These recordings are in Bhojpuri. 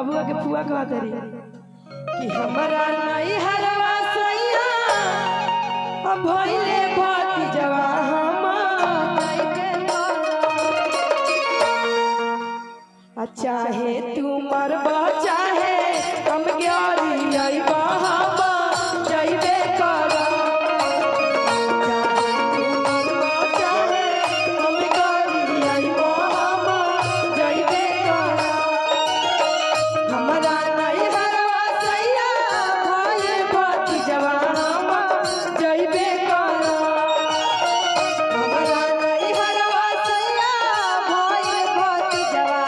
बबुआ के फुआ कहा तरी कि हमारा नहीं हरवा सैया अब भइले भतीजवा चाहे तू मरबा चाहे हम ग्यारी अइबा हम जइबे करा चाहे तू मरबा चाहे हम ग्यारी अइबा हम जइबे करा हमरा नहीं हरवा सैया भइले भतीजवा हम जइबे करा हमरा नहीं हरवा सैया भइले भतीजवा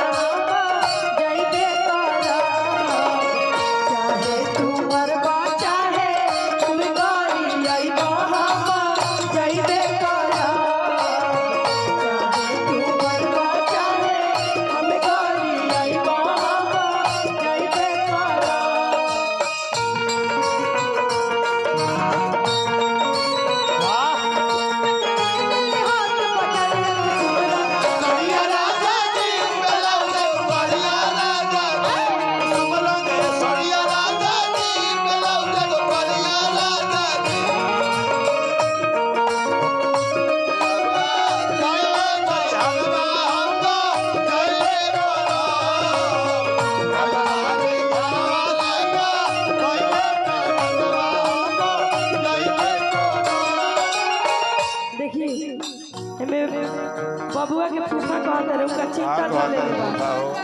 बबुआ के फूफा कहत रहे उनका चिंता धले लेबा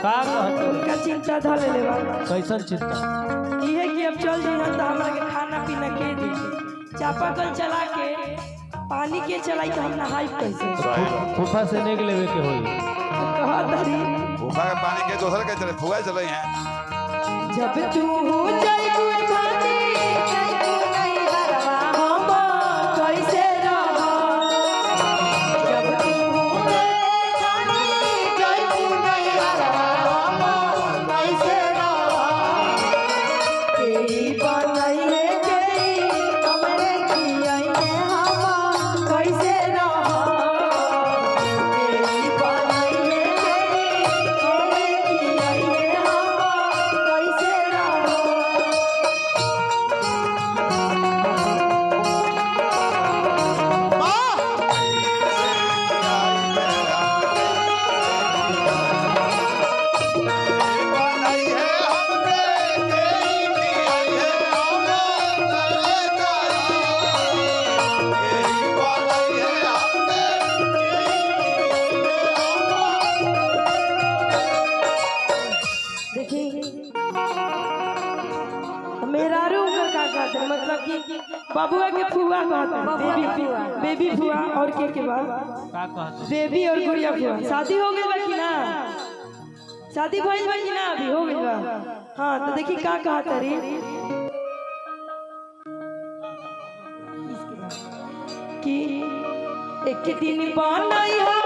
का कहत उनका चिंता धले लेबा कैसन चिंता इहे कि अब चल जइहन त हमरा के खाना पीना के दी चापाकल चला के पानी के चलाई त हम नहाई कैसे फूफा से नेग लेवे के होई कहत रही फूफा के पानी के दोसर के चले फुआ चले हैं जब तू हो जाई गुठानी तू नहीं हरवा हम कैसे रहा जब तू मतलब कि बबुआ के फुआ कहते बेबी फुआ और के बाद का कहत बेबी और गुड़िया फुआ शादी हो गई बा कि ना शादी भइल बा कि ना अभी हो गई बा हां तो देखी का कहत रे कि एक दिन बनई हो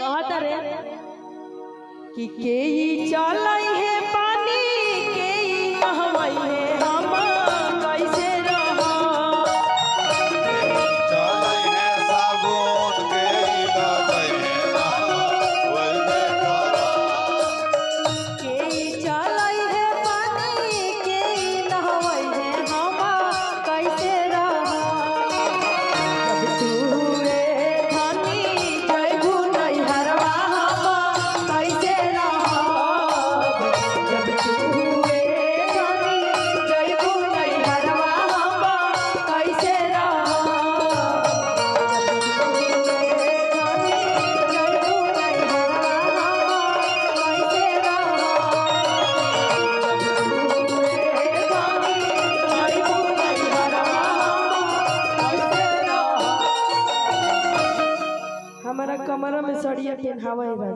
कहता रे कि के चलाई है पानी के नहवाई है हम कैसे रहा चलाई है साबुन के लगाई है वही करा के चलाई है पानी के नहवाई है हम कैसे रहा जब टेन हवाई राजा